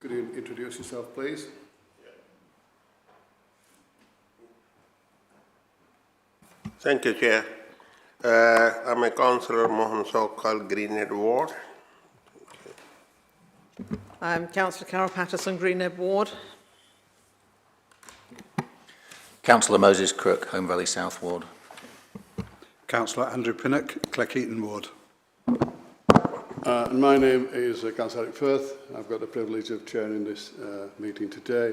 Could you introduce yourself, please? Thank you, Chair. I'm a councillor, Mohan Sokal, Greenhead Ward. I'm Councillor Carol Patterson, Greenhead Ward. Councillor Moses Crook, Home Valley South Ward. Councillor Andrew Pinnock, Cleckheaton Ward. And my name is Councillor Eric Firth. I've got the privilege of chairing this meeting today.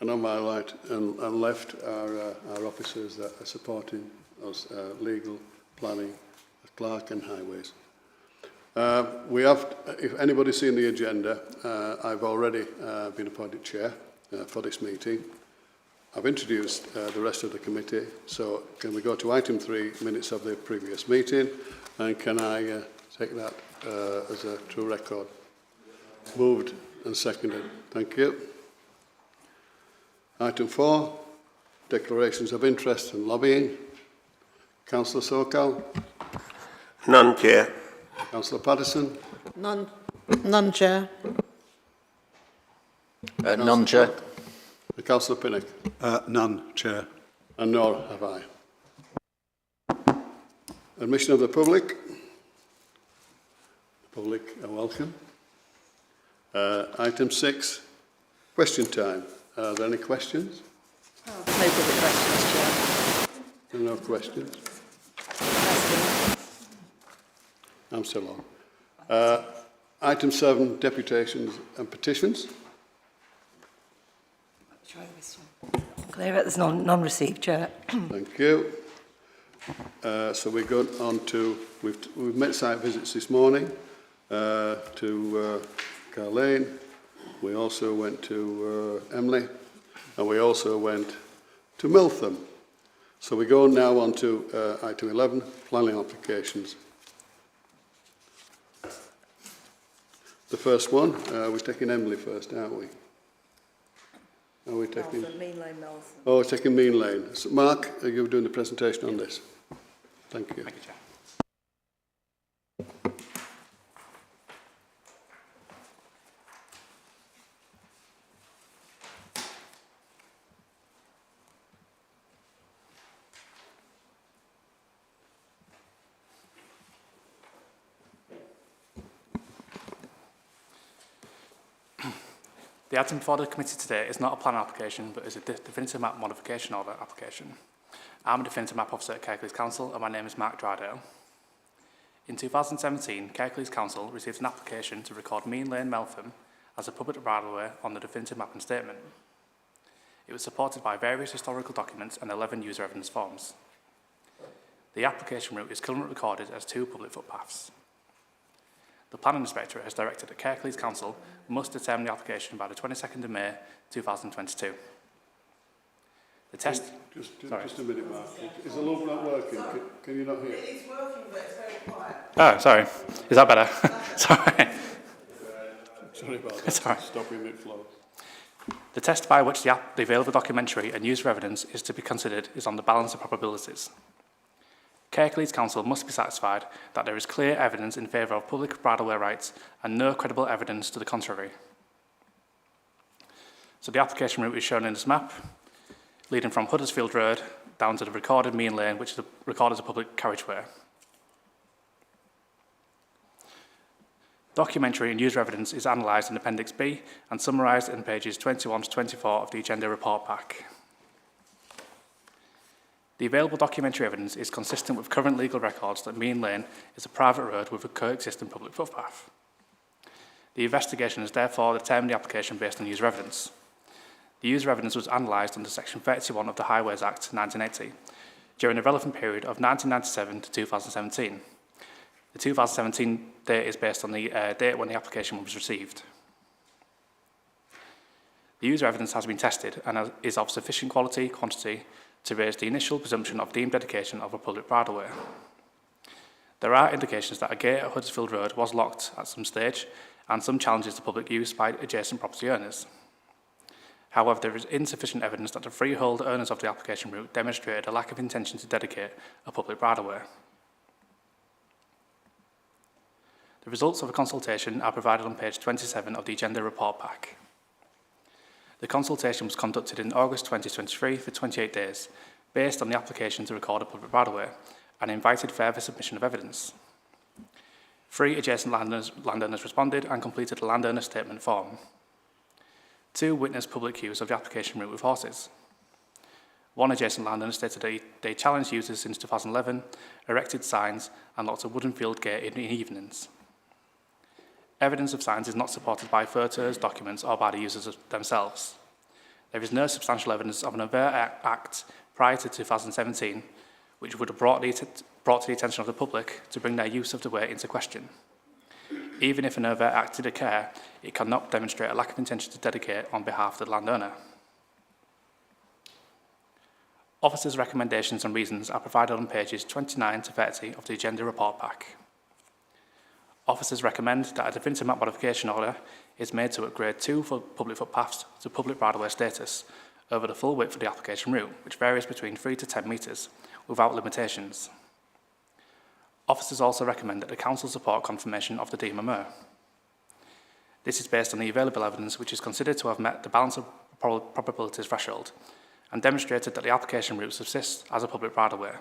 And on my right and left are our officers that are supporting us, legal, planning, clerk and highways. We have, if anybody's seen the agenda, I've already been appointed chair for this meeting. I've introduced the rest of the committee, so can we go to item 3, minutes of the previous meeting, and can I take that as a true record? Moved and seconded. Thank you. Item 4, declarations of interest and lobbying. Councillor Sokal. None, Chair. Councillor Patterson. None. None, Chair. None, Chair. Councillor Pinnock. None, Chair. And nor have I. Admission of the public. The public are welcome. Item 6, question time. Are there any questions? No public questions, Chair. There are no questions. I'm still on. Item 7, deputations and petitions. Clear it, there's none received, Chair. Thank you. So we go on to, we've met site visits this morning to Carl Lane. We also went to Emley, and we also went to Miltham. So we go now on to item 11, planning applications. The first one, we're taking Emley first, aren't we? Are we taking? Mean Lane, Melson. Oh, we're taking Mean Lane. So Mark, are you doing the presentation on this? Thank you. Thank you, Chair. The item before the committee today is not a plan application, but is a definitive map modification order application. I'm a definitive map officer at Kirklees Council, and my name is Mark Drydale. In 2017, Kirklees Council received an application to record Mean Lane, Meltham as a public right-of-way on the definitive mapping statement. It was supported by various historical documents and 11 user evidence forms. The application route is currently recorded as 2 public footpaths. The Planning Inspectorate has directed that Kirklees Council must determine the application by the 22nd of May 2022. The test... Just a minute, Mark. Is the log not working? Can you not hear? It's working, but it's very quiet. Oh, sorry. Is that better? Sorry. Sorry about that. Sorry. Stopping mid-flow. The test by which the available documentary and user evidence is to be considered is on the balance of probabilities. Kirklees Council must be satisfied that there is clear evidence in favour of public right-of-way rights and no credible evidence to the contrary. So the application route is shown in this map, leading from Huddersfield Road down to the recorded Mean Lane, which is recorded as a public carriageway. Documentary and user evidence is analysed in Appendix B and summarised in pages 21 to 24 of the agenda report pack. The available documentary evidence is consistent with current legal records that Mean Lane is a private road with a coexisting public footpath. The investigation has therefore determined the application based on user evidence. The user evidence was analysed under Section 31 of the Highways Act 1980 during the relevant period of 1997 to 2017. The 2017 date is based on the date when the application was received. The user evidence has been tested and is of sufficient quality, quantity, to raise the initial presumption of deemed dedication of a public right-of-way. There are indications that a gate at Huddersfield Road was locked at some stage and some challenges to public use by adjacent property owners. However, there is insufficient evidence that the freehold owners of the application route demonstrated a lack of intention to dedicate a public right-of-way. The results of the consultation are provided on page 27 of the agenda report pack. The consultation was conducted in August 2023 for 28 days, based on the application to record a public right-of-way, and invited further submission of evidence. 3 adjacent landowners responded and completed a landowner statement form. 2 witnessed public use of the application route with horses. 1 adjacent landowner stated that they challenged users since 2011, erected signs and locked a wooden field gate in the evenings. Evidence of signs is not supported by photos, documents or by the users themselves. There is no substantial evidence of an overt act prior to 2017 which would have brought to the attention of the public to bring their use of the way into question. Even if an overt act did occur, it cannot demonstrate a lack of intention to dedicate on behalf of the landowner. Officers' recommendations and reasons are provided on pages 29 to 30 of the agenda report pack. Officers recommend that a definitive map modification order is made to upgrade 2 public footpaths to public right-of-way status over the full width of the application route, which varies between 3 to 10 metres, without limitations. Officers also recommend that the Council support confirmation of the DMMO. This is based on the available evidence which is considered to have met the balance of probabilities threshold and demonstrated that the application route subsists as a public right-of-way.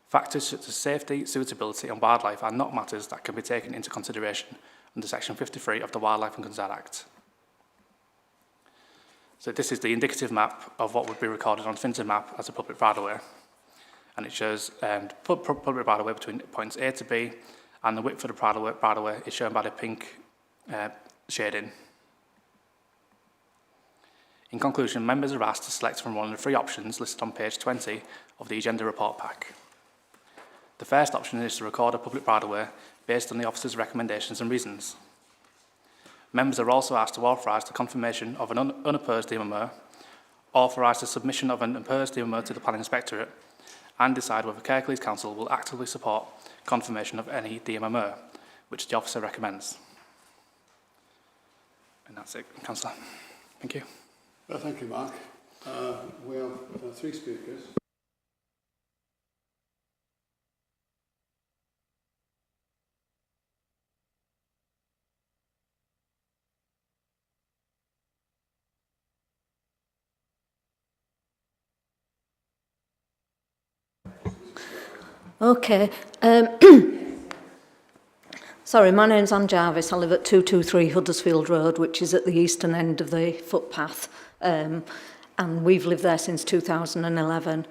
Factors such as safety, suitability and wildlife are not matters that can be taken into consideration under Section 53 of the Wildlife and Concern Act. So this is the indicative map of what would be recorded on definitive map as a public right-of-way. And it shows public right-of-way between points A to B, and the width of the right-of-way is shown by the pink shading. In conclusion, members are asked to select from one of the 3 options listed on page 20 of the agenda report pack. The first option is to record a public right-of-way based on the officer's recommendations and reasons. Members are also asked to authorise the confirmation of an unopposed DMMO, authorise the submission of an opposed DMMO to the Planning Inspectorate, and decide whether Kirklees Council will actively support confirmation of any DMMO, which the officer recommends. And that's it, Councillor. Thank you. Thank you, Mark. We have 3 speakers. Okay. Sorry, my name's Anne Jarvis. I live at 223 Huddersfield Road, which is at the eastern end of the footpath. And we've lived there since 2011.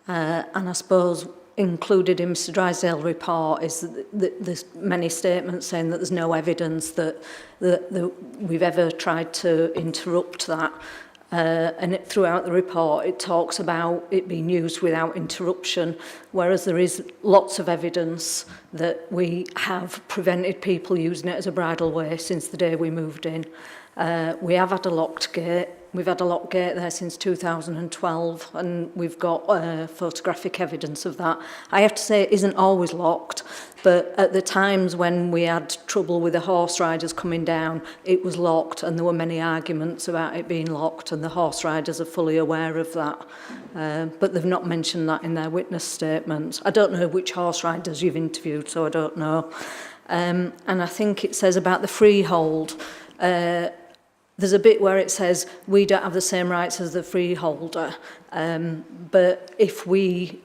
And I suppose included in Mr Drysdale's report is that there's many statements saying that there's no evidence that we've ever tried to interrupt that. And throughout the report, it talks about it being used without interruption, whereas there is lots of evidence that we have prevented people using it as a bridle way since the day we moved in. We have had a locked gate. We've had a locked gate there since 2012, and we've got photographic evidence of that. I have to say it isn't always locked, but at the times when we had trouble with the horse riders coming down, it was locked, and there were many arguments about it being locked, and the horse riders are fully aware of that. But they've not mentioned that in their witness statements. I don't know which horse riders you've interviewed, so I don't know. And I think it says about the freehold, there's a bit where it says we don't have the same rights as the freeholder, but if we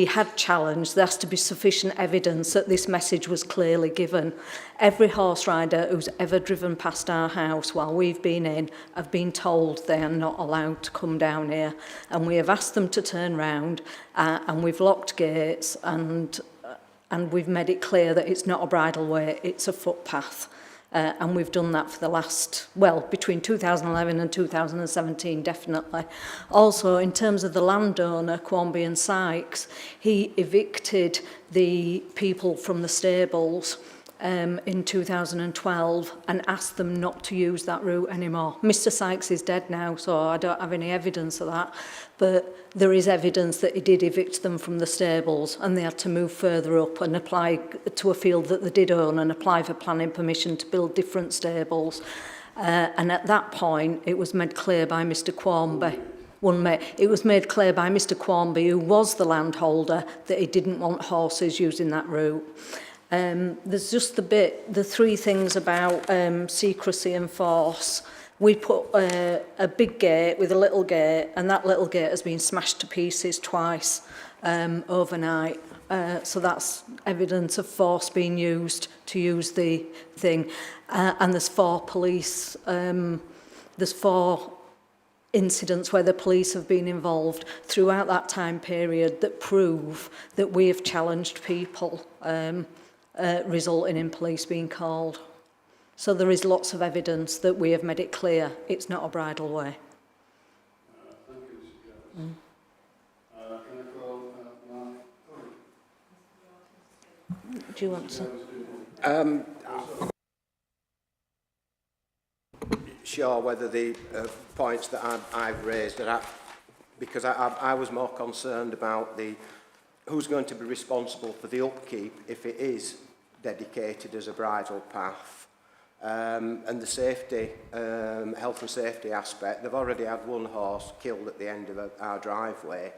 had challenged, there has to be sufficient evidence that this message was clearly given. Every horse rider who's ever driven past our house while we've been in have been told they are not allowed to come down here, and we have asked them to turn round, and we've locked gates, and we've made it clear that it's not a bridle way, it's a footpath. And we've done that for the last, well, between 2011 and 2017, definitely. Also, in terms of the landowner, Quamby and Sykes, he evicted the people from the stables in 2012 and asked them not to use that route anymore. Mr Sykes is dead now, so I don't have any evidence of that, but there is evidence that he did evict them from the stables, and they had to move further up and apply to a field that they did own and apply for planning permission to build different stables. And at that point, it was made clear by Mr Quamby, it was made clear by Mr Quamby, who was the landholder, that he didn't want horses using that route. There's just the three things about secrecy and force. We put a big gate with a little gate, and that little gate has been smashed to pieces twice overnight. So that's evidence of force being used to use the thing. And there's 4 police, there's 4 incidents where the police have been involved throughout that time period that prove that we have challenged people, resulting in police being called. So there is lots of evidence that we have made it clear it's not a bridle way. Thank you, Mr. Jarvis. Can I call Mark? Do you want to? Sure whether the points that I've raised are because I was more concerned about who's going to be responsible for the upkeep if it is dedicated as a bridle path, and the safety, health and safety aspect. They've already had 1 horse killed at the end of our driveway.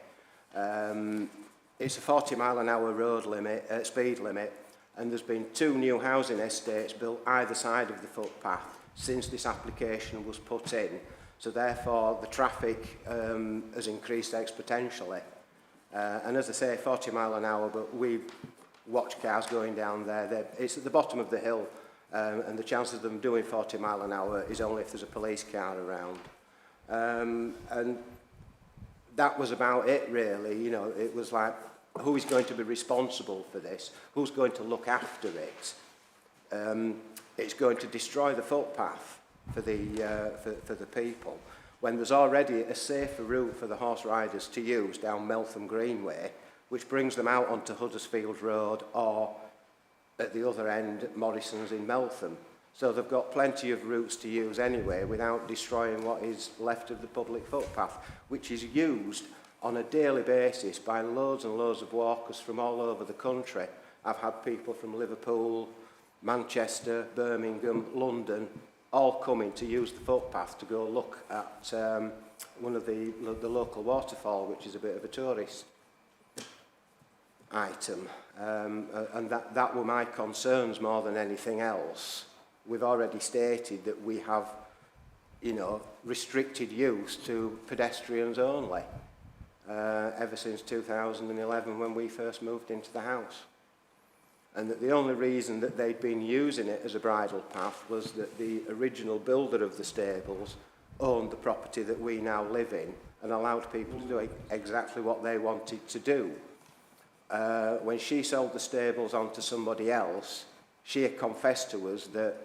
It's a 40-mile-an-hour road limit, speed limit, and there's been 2 new housing estates built either side of the footpath since this application was put in. So therefore, the traffic has increased exponentially. And as I say, 40 mile an hour, but we watch cars going down there. It's at the bottom of the hill, and the chances of them doing 40 mile an hour is only if there's a police car around. And that was about it, really. You know, it was like, who is going to be responsible for this? Who's going to look after it? It's going to destroy the footpath for the people, when there's already a safer route for the horse riders to use down Meltham Greenway, which brings them out onto Huddersfield Road or at the other end, Morrison's in Meltham. So they've got plenty of routes to use anyway without destroying what is left of the public footpath, which is used on a daily basis by loads and loads of walkers from all over the country. I've had people from Liverpool, Manchester, Birmingham, London, all coming to use the footpath to go look at one of the local waterfall, which is a bit of a tourist item. And that were my concerns more than anything else. We've already stated that we have, you know, restricted use to pedestrians only, ever since 2011 when we first moved into the house. And that the only reason that they'd been using it as a bridle path was that the original builder of the stables owned the property that we now live in and allowed people to do exactly what they wanted to do. When she sold the stables on to somebody else, she had confessed to us that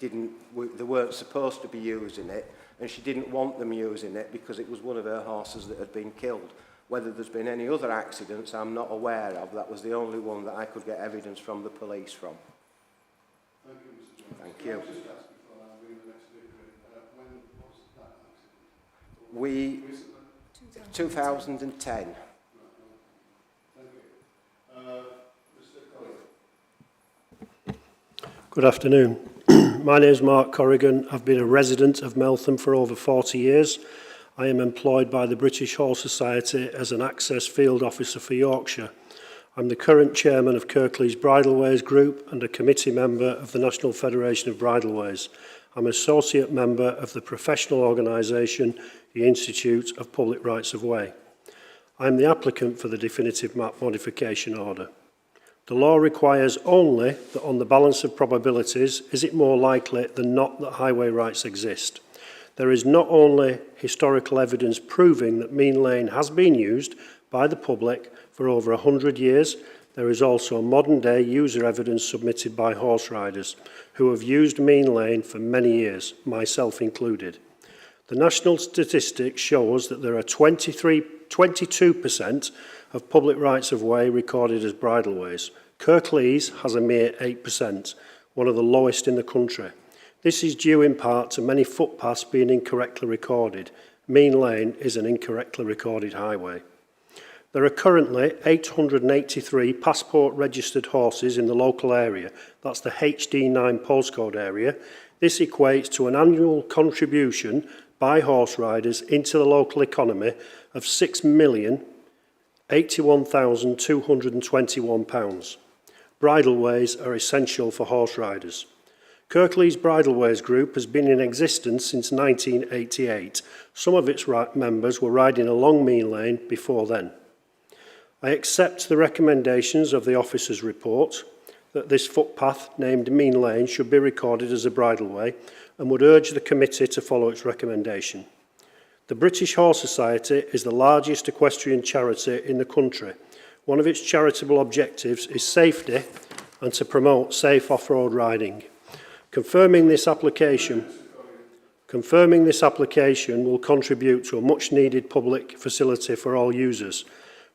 they weren't supposed to be using it, and she didn't want them using it because it was one of her horses that had been killed. Whether there's been any other accidents, I'm not aware of. That was the only one that I could get evidence from the police from. Thank you, Mr. Jones. Thank Can you. I just ask before I bring the next speaker in, when was that accident? We, Recently? 2010. Thank you. Mr. Colley. Good afternoon. My name is Mark Corrigan. I've been a resident of Meltham for over 40 years. I am employed by the British Horse Society as an access field officer for Yorkshire. I'm the current chairman of Kirklees Bridleways Group and a committee member of the National Federation of Bridleways. I'm associate member of the professional organisation, the Institute of Public Rights of Way. I'm the applicant for the definitive map modification order. The law requires only that on the balance of probabilities, is it more likely than not that highway rights exist. There is not only historical evidence proving that Mean Lane has been used by the public for over 100 years, there is also modern-day user evidence submitted by horse riders who have used Mean Lane for many years, myself included. The national statistics show us that there are 22% of public rights of way recorded as bridleways. Kirklees has a mere 8%, one of the lowest in the country. This is due in part to many footpaths being incorrectly recorded. Mean Lane is an incorrectly recorded highway. There are currently 883 passport-registered horses in the local area. That's the HD9 postcode area. This equates to an annual contribution by horse riders into the local economy of £6,081,221. bridleways are essential for horse riders. Kirklees Bridleways Group has been in existence since 1988. Some of its members were riding along Mean Lane before then. I accept the recommendations of the officer's report that this footpath named Mean Lane should be recorded as a bridleway and would urge the committee to follow its recommendation. The British Horse Society is the largest equestrian charity in the country. One of its charitable objectives is safety and to promote safe off-road riding. Confirming this application will contribute to a much-needed public facility for all users.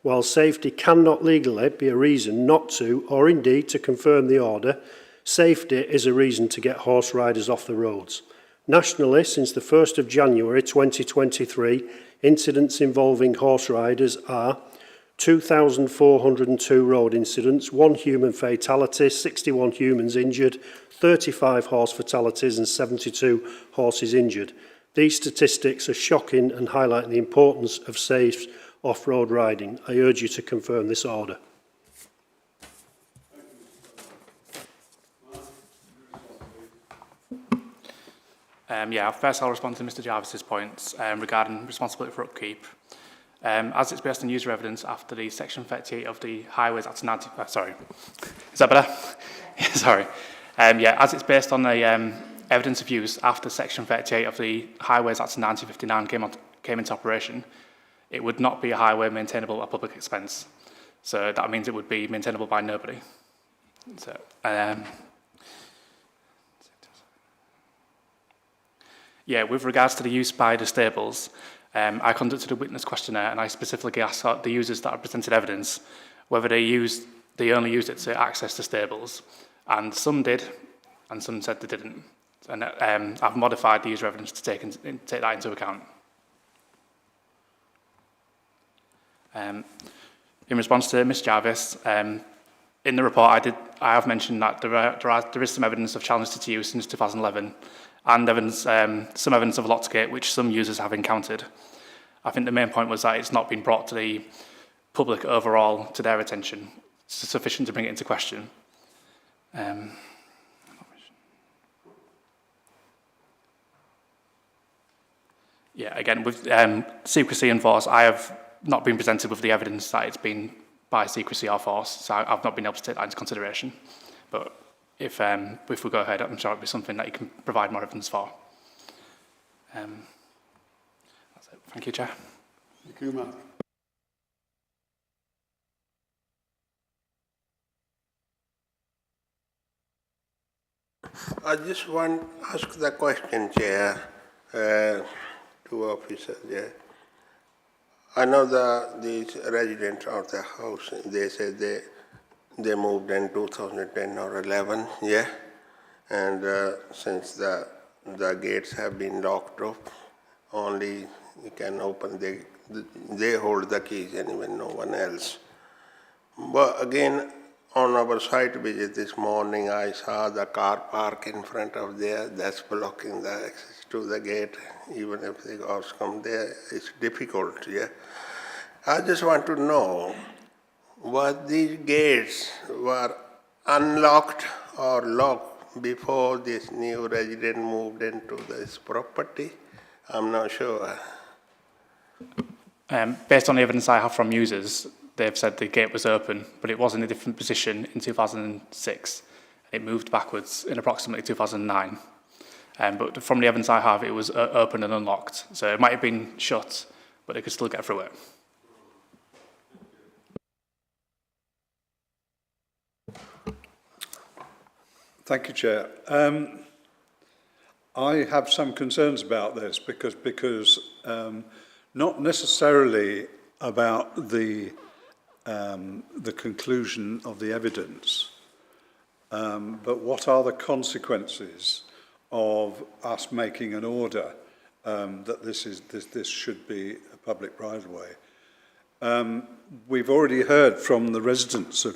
While safety cannot legally be a reason not to, or indeed to confirm the order, safety is a reason to get horse riders off the roads. Nationally, since the 1st of January 2023, incidents involving horse riders are 2,402 road incidents, 1 human fatality, 61 humans injured, 35 horse fatalities and 72 horses injured. These statistics are shocking and highlight the importance of safe off-road riding. I urge you to confirm this order. First I'll respond to Mr Jarvis's points regarding responsibility for upkeep. As it's based on user evidence after the Section 38 of the Highways Act of 90... sorry. Is that better? Sorry. As it's based on the evidence of use after Section 38 of the Highways Act of 1959 came into operation, it would not be a highway maintainable at public expense. So that means it would be maintainable by nobody. So, with regards to the use by the stables, I conducted a witness questionnaire and I specifically asked the users that have presented evidence whether they only used it to access the stables. And some did, and some said they didn't. And I've modified the user evidence to take that into account. In response to Ms Jarvis, in the report I have mentioned that there is some evidence of challenges to use since 2011, and some evidence of Lockgate which some users have encountered. I think the main point was that it's not been brought to the public overall to their attention. It's sufficient to bring it into question. Again, with secrecy and force, I have not been presented with the evidence that it's been by secrecy or force, so I've not been able to take that into consideration. But if we go ahead, I'm sure it'll be something that you can provide more evidence for. That's it. Thank you, Chair. Thank you, Mark. I just want to ask the question, Chair, to officers. Yeah. I know these residents of the house, they said they moved in 2010 or 11, yeah, and since the gates have been locked up, only you can open, they hold the keys and even no one else. But again, on our site visit this morning, I saw the car park in front of there, that's blocking the access to the gate. Even if the cars come there, it's difficult, yeah. I just want to know, what these gates were unlocked or locked before this new resident moved into this property? I'm not sure. Based on the evidence I have from users, they've said the gate was open, but it was in a different position in 2006. It moved backwards in approximately 2009. But from the evidence I have, it was open and unlocked. So it might have been shut, but they could still get through it. Thank you, Chair. I have some concerns about this because not necessarily about the conclusion of the evidence, but what are the consequences of us making an order that this should be a public right-of-way. We've already heard from the residents of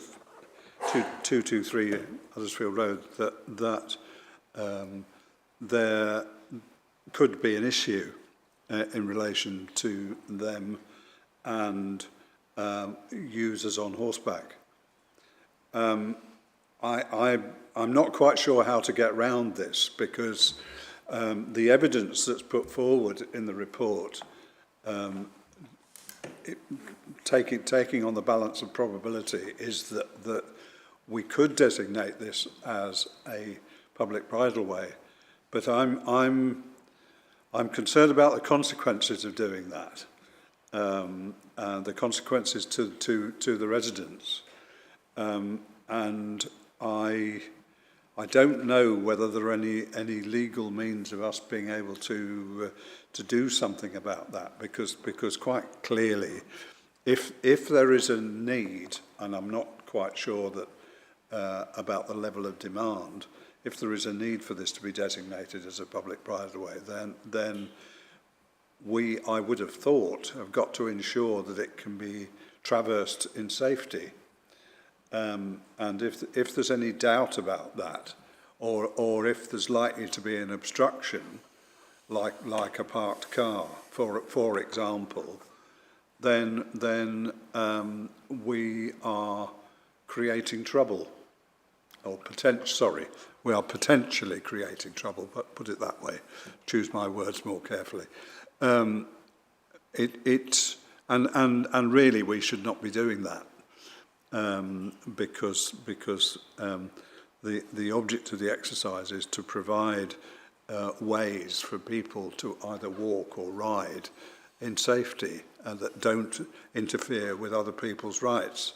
223 Huddersfield Road that there could be an issue in relation to them and users on horseback. I'm not quite sure how to get round this because the evidence that's put forward in the report, taking on the balance of probability, is that we could designate this as a public bridleway, but I'm concerned about the consequences of doing that, and the consequences to the residents, and I don't know whether there are any legal means of us being able to do something about that, because quite clearly, if there is a need, and I'm not quite sure that about the level of demand, if there is a need for this to be designated as a public bridleway, then I would have thought, have got to ensure that it can be traversed in safety. And if there's any doubt about that, or if there's likely to be an obstruction, like a parked car, for example, then we are creating trouble, or we are potentially creating trouble. But put it that way, choose my words more carefully. And really we should not be doing that. Because the object of the exercise is to provide ways for people to either walk or ride in safety and that don't interfere with other people's rights,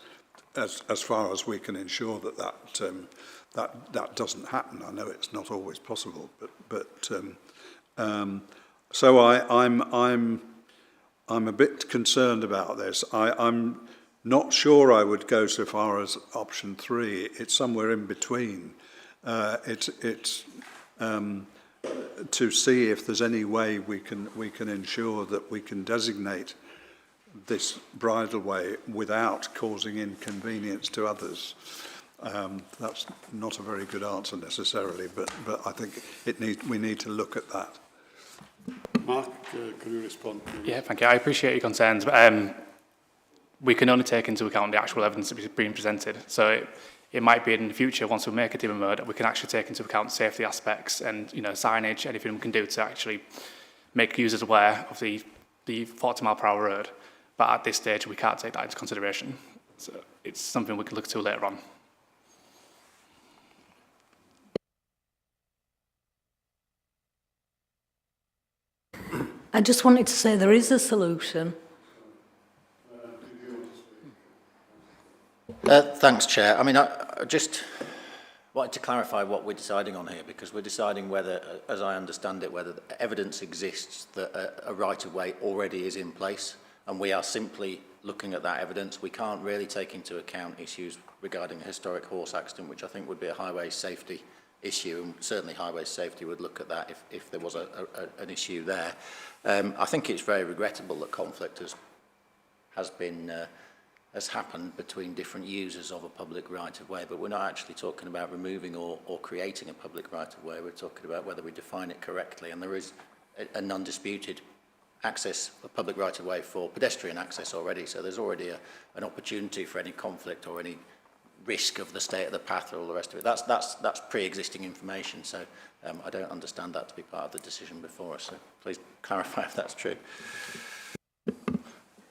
as far as we can ensure that doesn't happen. I know it's not always possible, but so I'm a bit concerned about this. I'm not sure I would go so far as option 3. It's somewhere in between. It's to see if there's any way we can ensure that we can designate this bridleway without causing inconvenience to others. That's not a very good answer necessarily, but I think we need to look at that. Mark, can you respond? Yeah, thank you. I appreciate your concerns, but we can only take into account the actual evidence that is being presented. So it might be in the future, once we make a dimmer mode, we can actually take into account safety aspects and signage, anything we can do to actually make users aware of the 40 mile per hour road. But at this stage, we can't take that into consideration. So it's something we can look to later on. I just wanted to say there is a solution. Thanks, Chair. I mean, I just wanted to clarify what we're deciding on here, because we're deciding whether, as I understand it, whether evidence exists that a right-of-way already is in place, and we are simply looking at that evidence. We can't really take into account issues regarding a historic horse accident, which I think would be a highway safety issue, and certainly highway safety would look at that if there was an issue there. I think it's very regrettable that conflict has happened between different users of a public right-of-way, but we're not actually talking about removing or creating a public right-of-way. We're talking about whether we define it correctly, and there is a non-disputed access, a public right-of-way for pedestrian access already, so there's already an opportunity for any conflict or any risk of the state of the path or all the rest of it. That's pre-existing information, so I don't understand that to be part of the decision before us, so please clarify if that's true.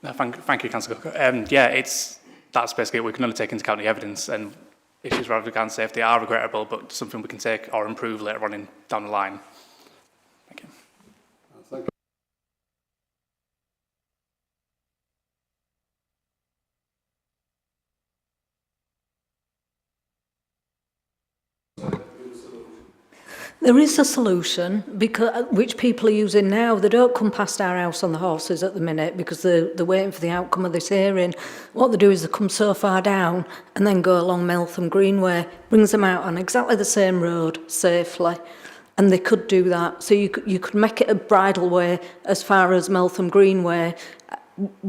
No, thank you, Councillor Cook. Yeah, that's basically it. We can only take into account the evidence, and issues with regard to safety are regrettable, but something we can take or improve later on down the line. Thank you. Thank you. There is a solution, which people are using now. They don't come past our house on the horses at the minute because they're waiting for the outcome of this hearing. What they do is they come so far down and then go along Meltham Greenway, brings them out on exactly the same road safely. And they could do that. So you could make it a bridleway as far as Meltham Greenway,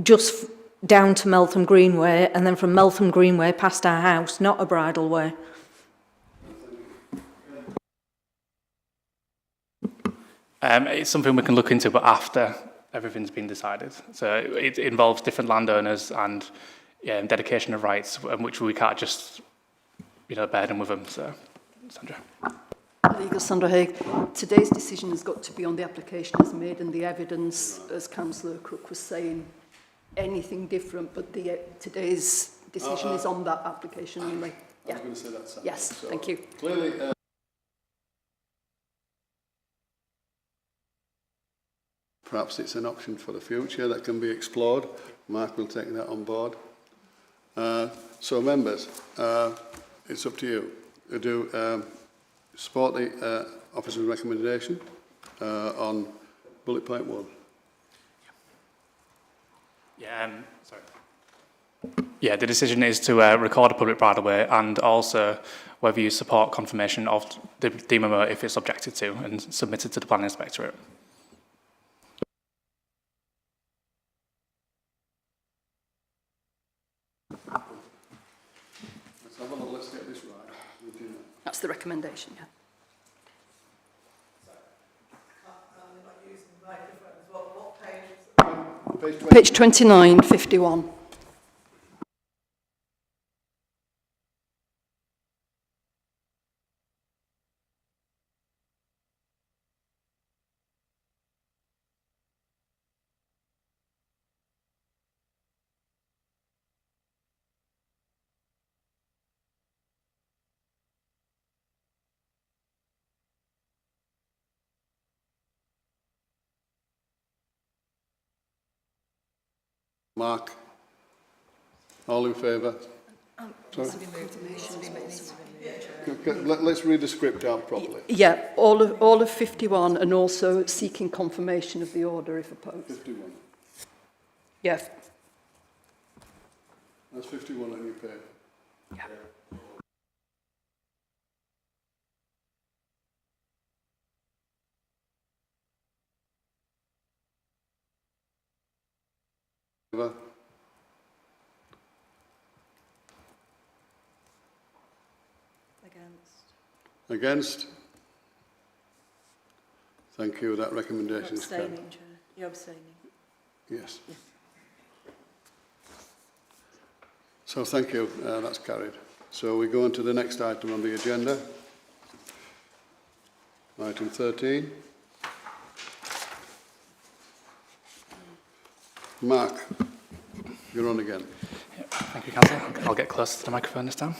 just down to Meltham Greenway, and then from Meltham Greenway past our house, not a bridleway. It's something we can look into, but after everything's been decided. So it involves different landowners and dedication of rights, which we can't just burden with them. So, Sandra. Legal Sandra Haig. Today's decision has got to be on the application as made and the evidence, as Councillor Crook was saying, anything different, but today's decision is on that application only. I was going to say that, Sam. Yes, So, thank you. Clearly, perhaps it's an option for the future that can be explored. Mark will take that on board. So, members, it's up to you. Do support the officer's recommendation on bullet point 1. Yeah, sorry. Yeah, the decision is to record a public right-of-way and also whether you support confirmation of the DMMO if it's objected to and submitted to the planning inspectorate. Let's have a look, let's get this right. That's the recommendation, yeah. Page 29, 51. Mark, all in favour? Sorry? Let's read the script out properly. Yeah, all of 51 and also seeking confirmation of the order if opposed. 51. Yeah. That's 51 on your paper. Yeah. Favour? Against? Thank you, that recommendation is carried. Chair. You're abstaining. Yes. So thank you, that's carried. So we go on to the next item on the agenda. Item 13. Mark, you're on again. Yeah, thank you, Councillor. I'll get close to the microphone this time.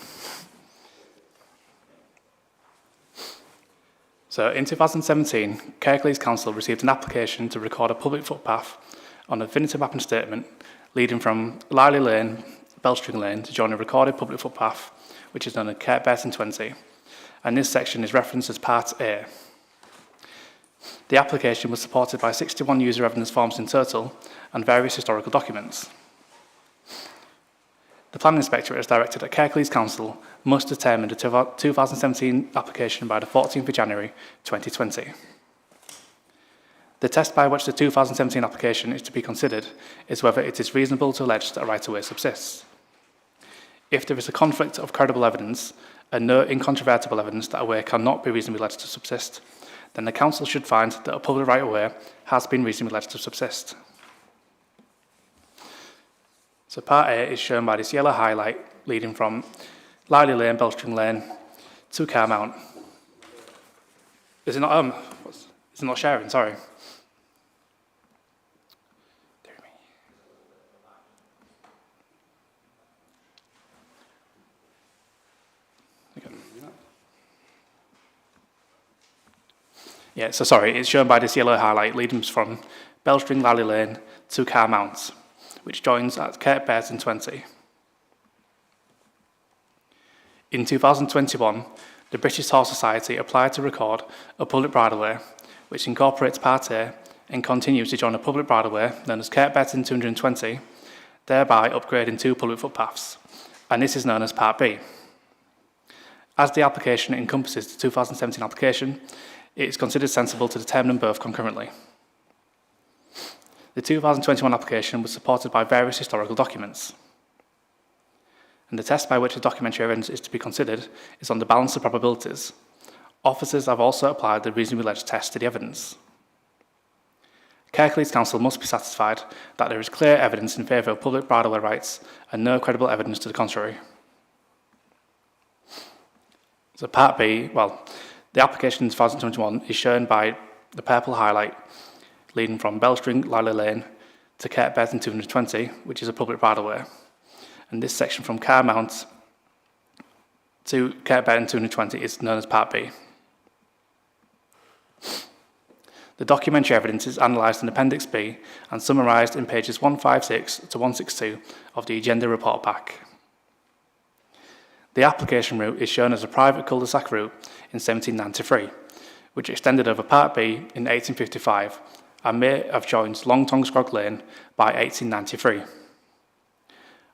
So in 2017, Kirklees Council received an application to record a public footpath on a definitive mapping statement leading from Liley Lane, Bellstring Lane to join a recorded public footpath, which is known as Kirklees 20, and this section is referenced as Part A. The application was supported by 61 user evidence forms in total and various historical documents. The planning inspectorate has directed that Kirklees Council must determine the 2017 application by the 14th of January 2020. The test by which the 2017 application is to be considered is whether it is reasonable to allege that a right-of-way subsists. If there is a conflict of credible evidence and no incontrovertible evidence that a way cannot be reasonably alleged to subsist, then the council should find that a public right-of-way has been reasonably alleged to subsist. So Part A is shown by this yellow highlight leading from Liley Lane, Bellstring Lane to Carmount. Is it not, is it not sharing? Sorry. Yeah, so sorry, it's shown by this yellow highlight leading from Bellstring Liley Lane to Carmount, which joins at Kirklees 20. In 2021, the British Horse Society applied to record a public bridleway, which incorporates Part A and continues to join a public bridleway known as Kirklees 220, thereby upgrading 2 public footpaths, and this is known as Part B. As the application encompasses the 2017 application, it is considered sensible to determine them both concurrently. The 2021 application was supported by various historical documents, and the test by which the documentary evidence is to be considered is on the balance of probabilities. Officers have also applied the reasonably alleged test to the evidence. Kirklees Council must be satisfied that there is clear evidence in favour of public bridleway rights and no credible evidence to the contrary. So Part B, well, the application in 2021 is shown by the purple highlight leading from Bellstring, Lally Lane to Kirklees in 220, which is a public right-of-way. And this section from Carmount to Kirklees in 220 is known as Part B. The documentary evidence is analysed in Appendix B and summarised in pages 156 to 162 of the agenda report pack. The application route is shown as a private cul-de-sac route in 1793, which extended over Part B in 1855 and may have joined Long Tongscrog Lane by 1893.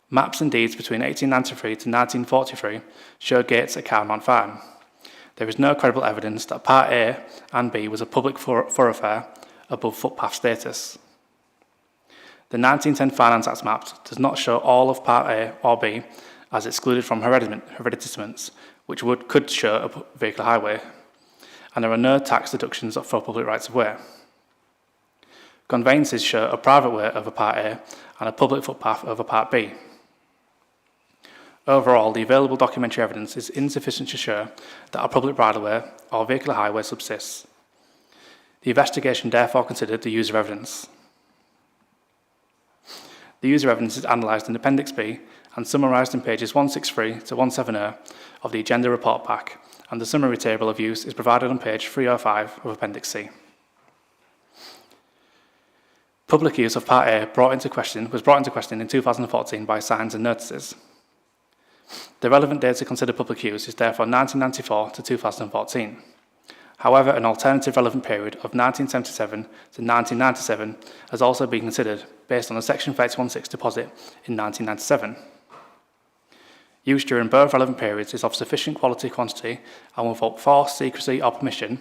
Maps and deeds between 1893 to 1943 show gates at Carmount Farm. There is no credible evidence that Part A and B was a public thoroughfare above footpath status. The 1910 Finance Act map does not show all of Part A or B as excluded from hereditaments, which could show a vehicle highway, and there are no tax deductions for public rights of way. Conveyances show a private way over Part A and a public footpath over Part B. Overall, the available documentary evidence is insufficient to show that a public right-of-way or vehicular highway subsists. The investigation therefore considered the user evidence. The user evidence is analysed in Appendix B and summarised in pages 163 to 170 of the agenda report pack, and the summary table of use is provided on page 305 of Appendix C. Public use of Part A was brought into question in 2014 by signs and notices. The relevant date to consider public use is therefore 1994 to 2014. However, an alternative relevant period of 1977 to 1997 has also been considered based on a Section 316 deposit in 1997. Use during both relevant periods is of sufficient quality quantity and without force, secrecy or permission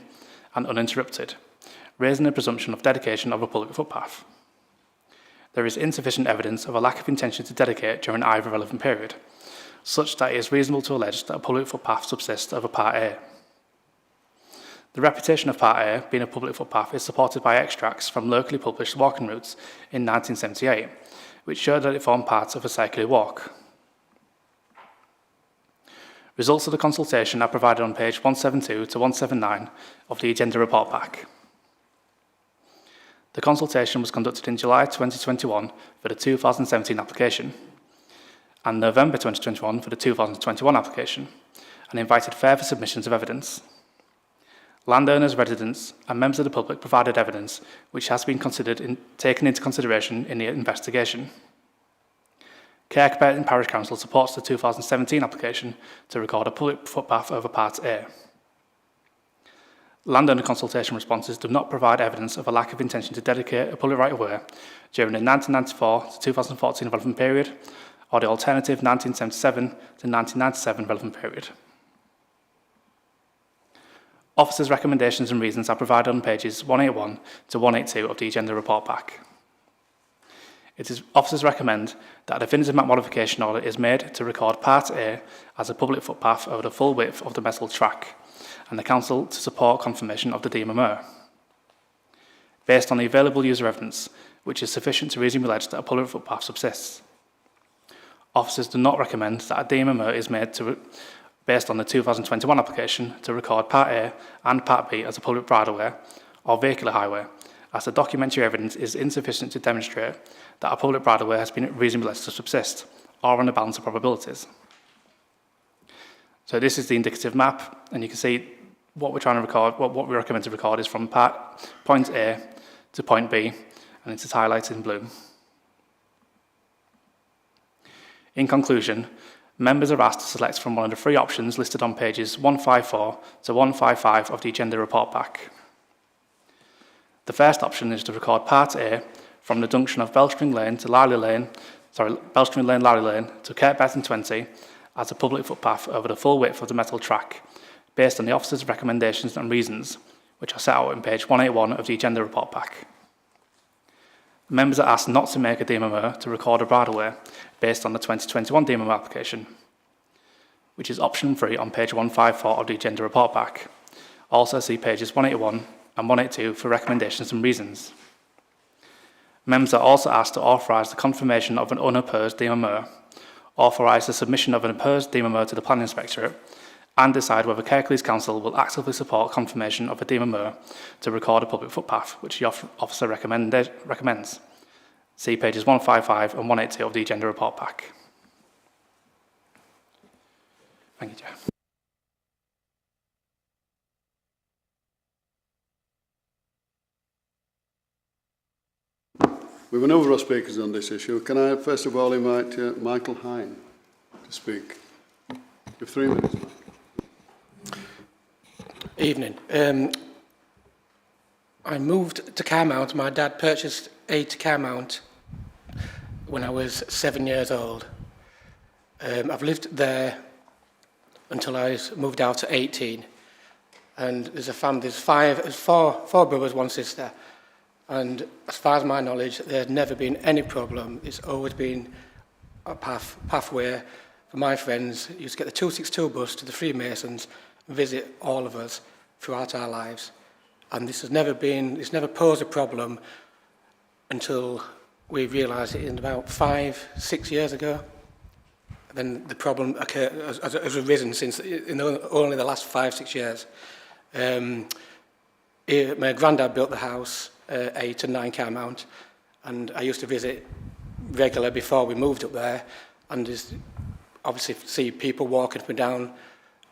and uninterrupted, raising the presumption of dedication of a public footpath. There is insufficient evidence of a lack of intention to dedicate during either relevant period, such that it is reasonable to allege that a public footpath subsists over Part A. The reputation of Part A being a public footpath is supported by extracts from locally published walking routes in 1978, which show that it formed part of a cycling walk. Results of the consultation are provided on page 172 to 179 of the agenda report pack. The consultation was conducted in July 2021 for the 2017 application and November 2021 for the 2021 application, and invited further submissions of evidence. Landowners, residents and members of the public provided evidence which has been taken into consideration in the investigation. Kirklees Parish Council supports the 2017 application to record a public footpath over Part A. Landowner consultation responses do not provide evidence of a lack of intention to dedicate a public right-of-way during the 1994 to 2014 relevant period or the alternative 1977 to 1997 relevant period. Officers' recommendations and reasons are provided on pages 181 to 182 of the agenda report pack. Officers recommend that a definitive map modification order is made to record Part A as a public footpath over the full width of the metal track, and the Council to support confirmation of the DMMO. Based on the available user evidence, which is sufficient to reasonably allege that a public footpath subsists. Officers do not recommend that a DMMO is made based on the 2021 application to record Part A and Part B as a public right-of-way or vehicular highway, as the documentary evidence is insufficient to demonstrate that a public right-of-way has been reasonably alleged to subsist, or on the balance of probabilities. So this is the indicative map, and you can see what we're trying to record, what we recommend to record is from point A to point B, and it is highlighted in blue. In conclusion, members are asked to select from one of the three options listed on pages 154 to 155 of the agenda report pack. The first option is to record Part A from the junction of Bellstring Lane Lally Lane to Kirklees 20 as a public footpath over the full width of the metal track, based on the officer's recommendations and reasons, which are set out on page 181 of the agenda report pack. Members are asked not to make a DMMO to record a right-of-way based on the 2021 DMMO application, which is option 3 on page 154 of the agenda report pack. Also see pages 181 and 182 for recommendations and reasons. Members are also asked to authorise the confirmation of an unopposed DMMO, authorise the submission of an opposed DMMO to the Planning Inspectorate, and decide whether Kirklees Council will actively support confirmation of Edema Moor to record a public footpath, which the officer recommends. See pages 155 and 182 of the agenda report pack. Thank you, Chair. We have a number of speakers on this issue. Can I first of all invite Michael Hine to speak? You have 3 minutes, Mike. Evening. I moved to Carmount. My dad purchased a Carmount when I was 7 years old. I've lived there until I moved out at 18. And there's a family, there's four brothers, 1 sister. And as far as my knowledge, there's never been any problem. It's always been a pathway for my friends. I used to get the 262 bus to the Freemasons and visit all of us throughout our lives. And this has never posed a problem until we realised it in about 5-6 years ago. Then the problem has arisen since in only the last 5-6 years. My granddad built the house, 8 and 9 Carmount, and I used to visit regular before we moved up there, and just obviously see people walking up and down,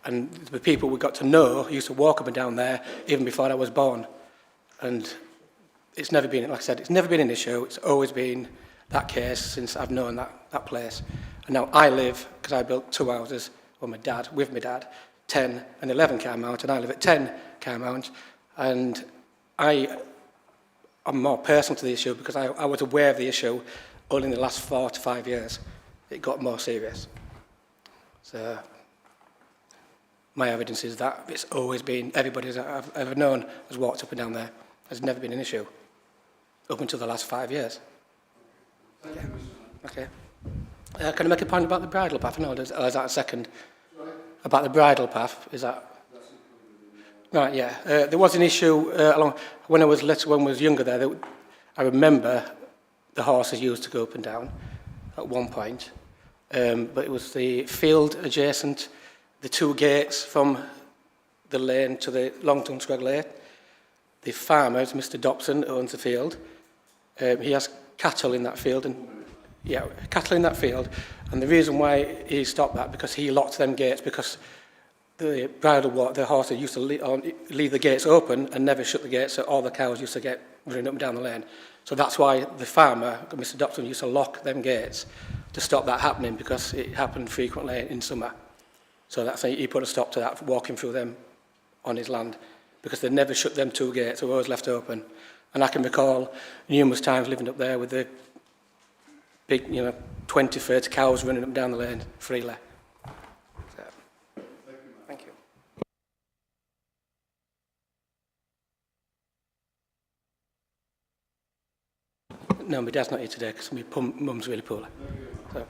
and the people we got to know used to walk up and down there even before I was born. And it's never been, like I said, it's never been an issue. It's always been that case since I've known that place. And now I live, because I built 2 houses with my dad, 10 and 11 Carmount, and I live at 10 Carmount, and I'm more personal to the issue because I was aware of the issue only in the last 4 to 5 years. It got more serious. So my evidence is that it's always been, everybody that I've ever known has walked up and down there. There's never been an issue up until the last 5 years. Yeah. Okay. Can I make a point about the bridle path? No, is that a second? Sorry? About the bridle path, is that? Right, yeah. There was an issue when I was little, when I was younger there, I remember the horses used to go up and down at one point, but it was the field adjacent, the 2 gates from the lane to the Longton Scrag Lane. The farmer, Mr. Dobson, owns the field. He has cattle in that field, and and the reason why he stopped that because he locked them gates because the horses used to leave the gates open and never shut the gates, so all the cows used to get running up and down the lane. So that's why the farmer, Mr. Dobson, used to lock them gates to stop that happening because it happened frequently in summer. So that's he put a stop to that, walking through them on his land, because they never shut them 2 gates, they were always left open. And I can recall numerous times living up there with the big, 20, 30 cows running up and down the lane freely. So, thank you. No, my dad's not here today because my mum's really poorly. So.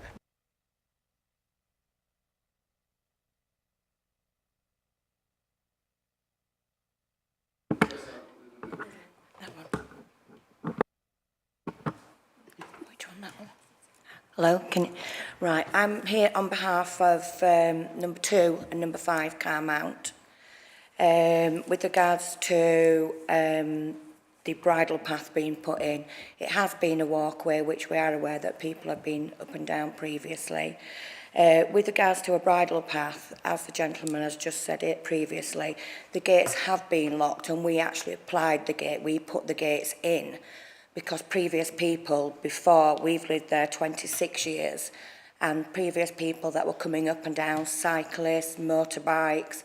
Hello, right, I'm here on behalf of number 2 and number 5 Carmount. With regards to the bridle path being put in, it has been a walkway which we are aware that people have been up and down previously. With regards to a bridle path, as the gentleman has just said it previously, the gates have been locked and we actually applied the gate, we put the gates in. Because previous people, before, we've lived there 26 years, and previous people that were coming up and down, cyclists, motorbikes,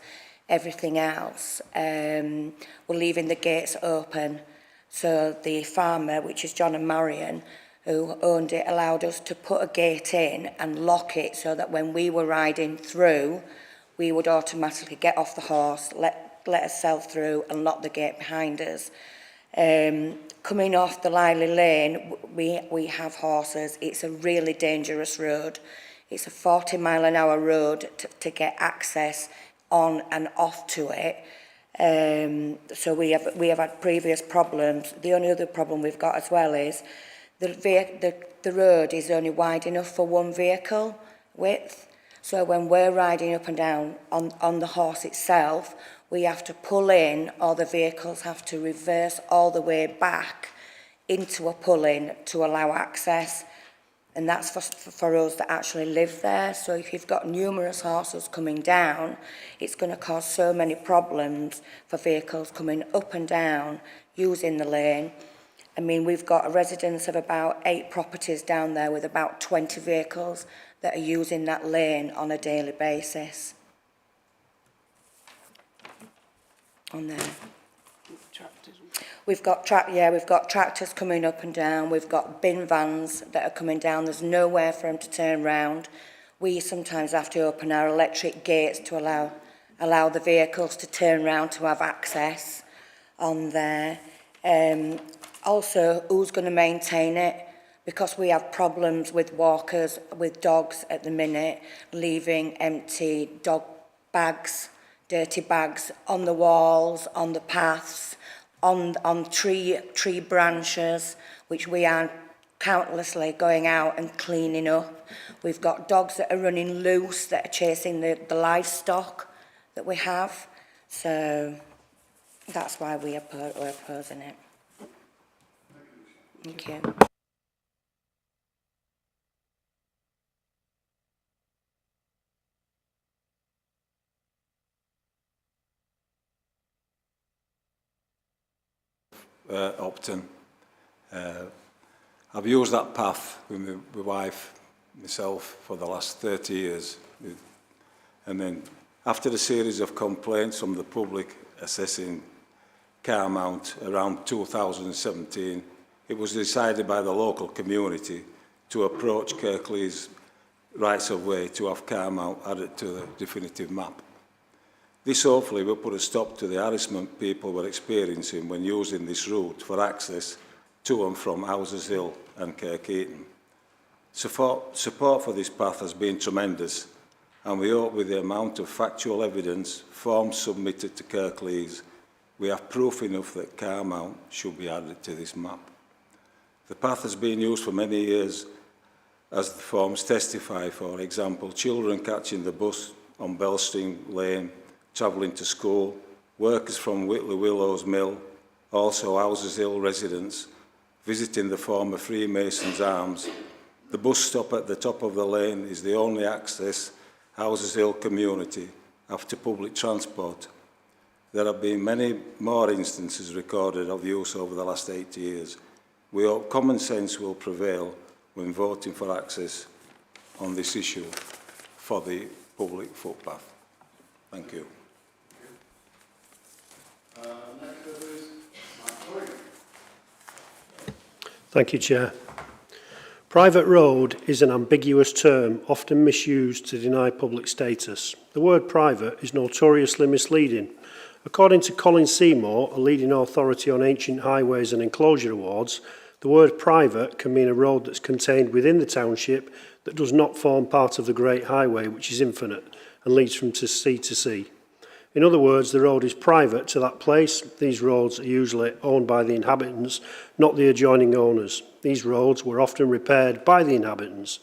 everything else, were leaving the gates open. So the farmer, which is John and Marion, who owned it, allowed us to put a gate in and lock it so that when we were riding through, we would automatically get off the horse, let ourselves through and lock the gate behind us. Coming off the Liley Lane, we have horses. It's a really dangerous road. It's a 40-mile-an-hour road to get access on and off to it. So we have had previous problems. The only other problem we've got as well is the road is only wide enough for 1 vehicle width. So when we're riding up and down on the horse itself, we have to pull in, or the vehicles have to reverse all the way back into a pull-in to allow access. And that's for us that actually live there. So if you've got numerous horses coming down, it's going to cause so many problems for vehicles coming up and down using the lane. I mean, we've got a residence of about 8 properties down there with about 20 vehicles that are using that lane on a daily basis. On there. We've got tractors coming up and down. We've got bin vans that are coming down. There's nowhere for them to turn round. We sometimes have to open our electric gates to allow the vehicles to turn round to have access on there. Also, who's going to maintain it? Because we have problems with walkers, with dogs at the minute, leaving empty dog bags, dirty bags on the walls, on the paths, on tree branches, which we are countlessly going out and cleaning up. We've got dogs that are running loose, that are chasing the livestock that we have. So that's why we're opposing it. Thank you. Upton. I've used that path with my wife, myself, for the last 30 years. And then after a series of complaints from the public assessing car mount around 2017, it was decided by the local community to approach Kirklees rights of way to have car mount added to the definitive map. This hopefully will put a stop to the harassment people were experiencing when using this route for access to and from Houses Hill and Kirklees. Support for this path has been tremendous, and we hope with the amount of factual evidence, forms submitted to Kirklees, we have proof enough that car mount should be added to this map. The path has been used for many years, as the forms testify, for example, children catching the bus on Bellstream Lane, travelling to school, workers from Whitley Willows Mill, also Houses Hill residents, visiting the former Freemasons Arms. The bus stop at the top of the lane is the only access Houses Hill community after public transport. There have been many more instances recorded of use over the last 8 years. We hope common sense will prevail when voting for access on this issue for the public footpath. Thank you. Thank you, Chair. Private road is an ambiguous term often misused to deny public status. The word private is notoriously misleading. According to Colin Seymour, a leading authority on ancient highways and enclosure awards, the word private can mean a road that's contained within the township that does not form part of the Great Highway, which is infinite and leads from sea to sea. In other words, the road is private to that place. These roads are usually owned by the inhabitants, not the adjoining owners. These roads were often repaired by the inhabitants.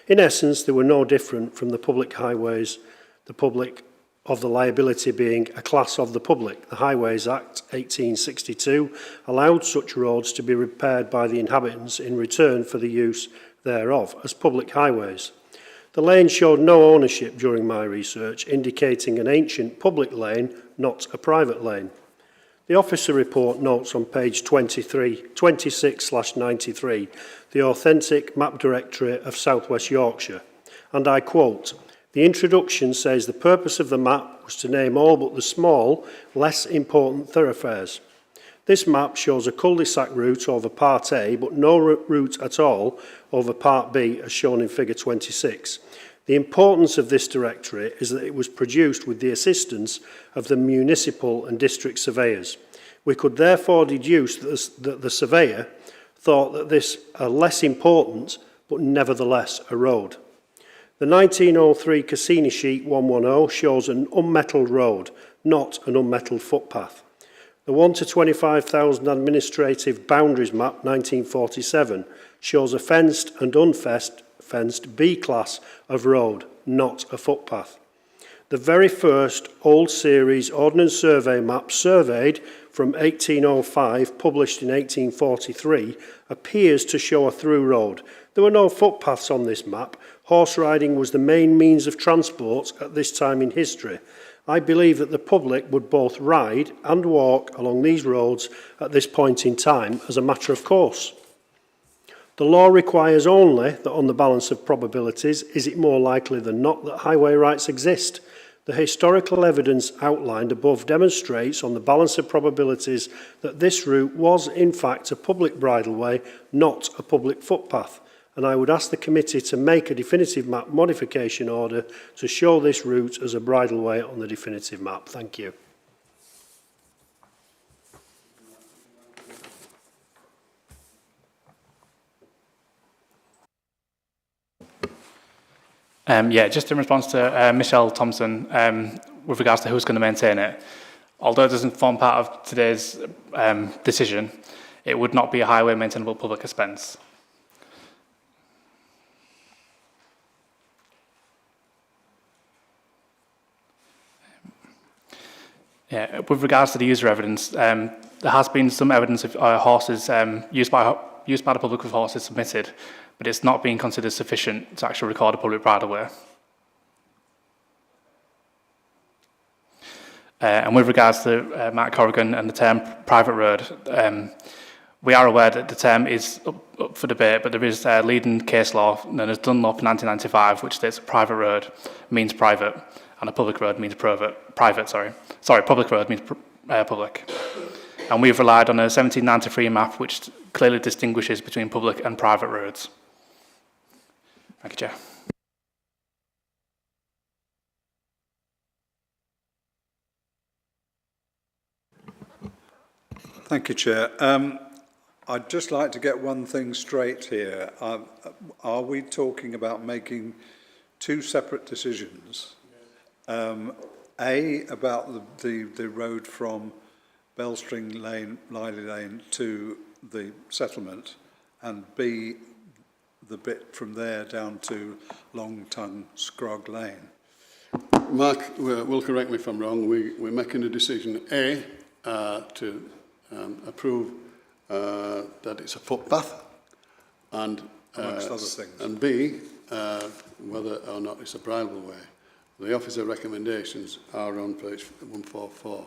In essence, they were no different from the public highways, the public of the liability being a class of the public. The Highways Act 1862 allowed such roads to be repaired by the inhabitants in return for the use thereof as public highways. The lane showed no ownership during my research, indicating an ancient public lane, not a private lane. The officer report notes on page 26/93, the authentic map directory of South West Yorkshire, and I quote, "The introduction says the purpose of the map was to name all but the small, less important thoroughfares. This map shows a cul-de-sac route over Part A, but no route at all over Part B, as shown in figure 26. The importance of this directory is that it was produced with the assistance of the municipal and district surveyors. We could therefore deduce that the surveyor thought that this a less important, but nevertheless a road. The 1903 Cassini sheet 110 shows an unmetalled road, not an unmetalled footpath. The 1 to 25,000 administrative boundaries map 1947 shows a fenced and unfenced fenced B class of road, not a footpath. The very first old series Ordnance Survey map surveyed from 1805, published in 1843, appears to show a through road. There were no footpaths on this map. Horse riding was the main means of transport at this time in history. I believe that the public would both ride and walk along these roads at this point in time as a matter of course. The law requires only that on the balance of probabilities, is it more likely than not that highway rights exist? The historical evidence outlined above demonstrates on the balance of probabilities that this route was in fact a public bridleway, not a public footpath. And I would ask the committee to make a definitive map modification order to show this route as a bridleway on the definitive map. Thank you. Yeah, just in response to Michelle Thompson, with regards to who's going to maintain it, although it doesn't form part of today's decision, it would not be a highway maintainable public expense. Yeah, with regards to the user evidence, there has been some evidence of horses used by the public with horses submitted, but it's not being considered sufficient to actually record a public bridleway. And with regards to Matt Corrigan and the term private road, we are aware that the term is up for debate, but there is a leading case law known as Dunlop 1995, which states a private road means private, and a public road means private. Public road means public. And we've relied on a 1793 map, which clearly distinguishes between public and private roads. Thank you, Chair. Thank you, Chair. I'd just like to get one thing straight here. Are we talking about making two separate decisions? A, about the road from Bellstring Lane, Liley Lane to the settlement, and B, the bit from there down to Long Tongue Scrog Lane. Mark will correct me if I'm wrong. We're making a decision, A, to approve that it's a footpath, and amongst other things, and B, whether or not it's a bridleway. The officer recommendations are on page 144.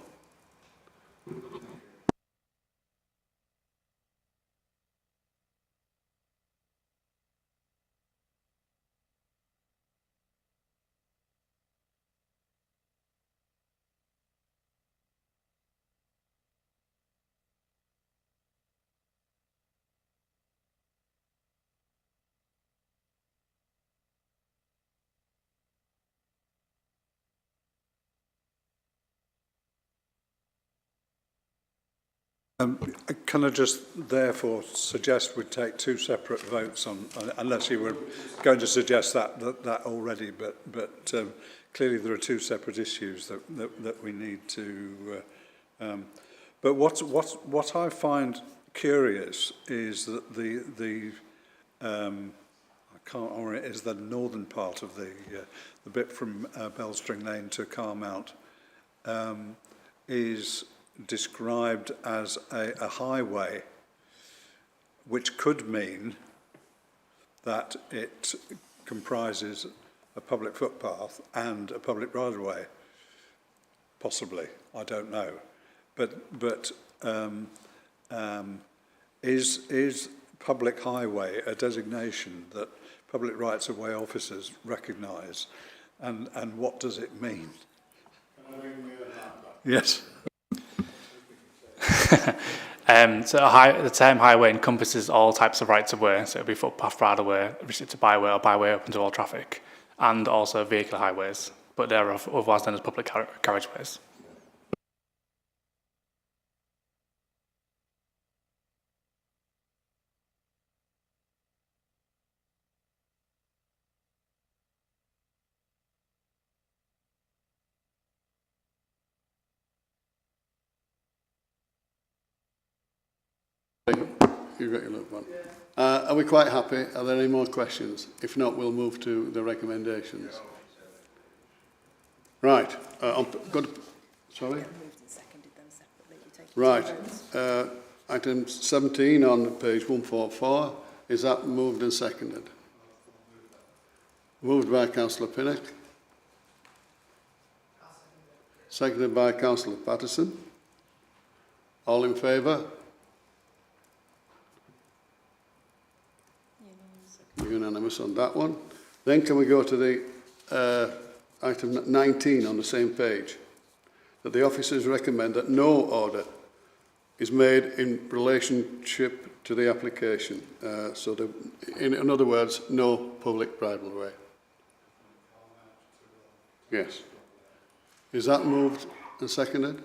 Can I just therefore suggest we take two separate votes on, unless you were going to suggest that already, but clearly there are two separate issues that we need to. But what I find curious is that the I can't remember, it is the northern part of the bit from Bellstring Lane to Carmount is described as a highway, which could mean that it comprises a public footpath and a public right-of-way, possibly, I don't know. But is public highway a designation that public rights-of-way officers recognise, and what does it mean? Yes. So the term highway encompasses all types of rights of way, so it would be footpath, bridleway, restricted byway, or byway open to all traffic, and also vehicle highways, but they are otherwise known as public carriageways. you've got your look one. Are we quite happy? Are there any more questions? If not, we'll move to the recommendations. Right. Good. Sorry? Right. Item 17 on page 144. Is that moved and seconded? Moved by Councillor Pinnock. Seconded by Councillor Patterson. All in favour? Unanimous on that one. Then can we go to the item 19 on the same page? That the officers recommend that no order is made in relationship to the application. In other words, no public bridle way. Yes. Is that moved and seconded?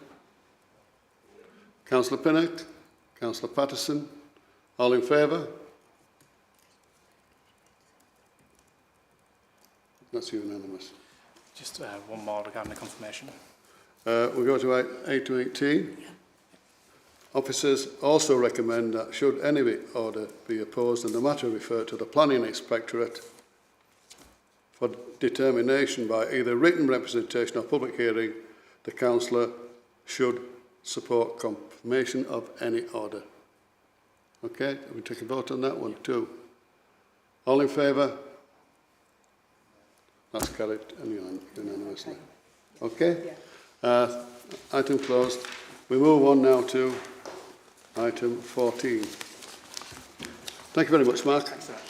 Councillor Pinnock, Councillor Patterson, all in favour? That's unanimous. Just one more regarding the confirmation. We go to 8 to 18. Officers also recommend that should any order be opposed and the matter referred to the Planning Inspectorate for determination by either written representation or public hearing, the councillor should support confirmation of any order. Okay, we take a vote on that one too. All in favour? That's carried unanimously. Okay? Item closed. We move on now to item 14. Thank you very much, Mark. Thanks so much.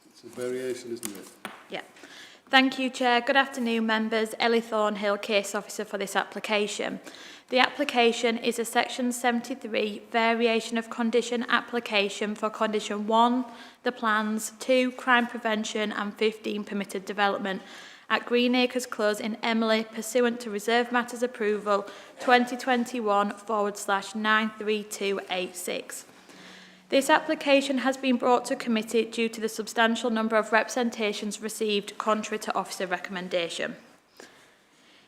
It's a variation, isn't it? Yeah. Thank you, Chair. Good afternoon, members. Ellie Thornhill, Case Officer for this application. The application is a Section 73 variation of condition application for Condition 1, the plans, 2, crime prevention and 15, permitted development at Greenacres Close in Emily pursuant to Reserve Matters Approval 2021/93286. This application has been brought to committee due to the substantial number of representations received contrary to officer recommendation.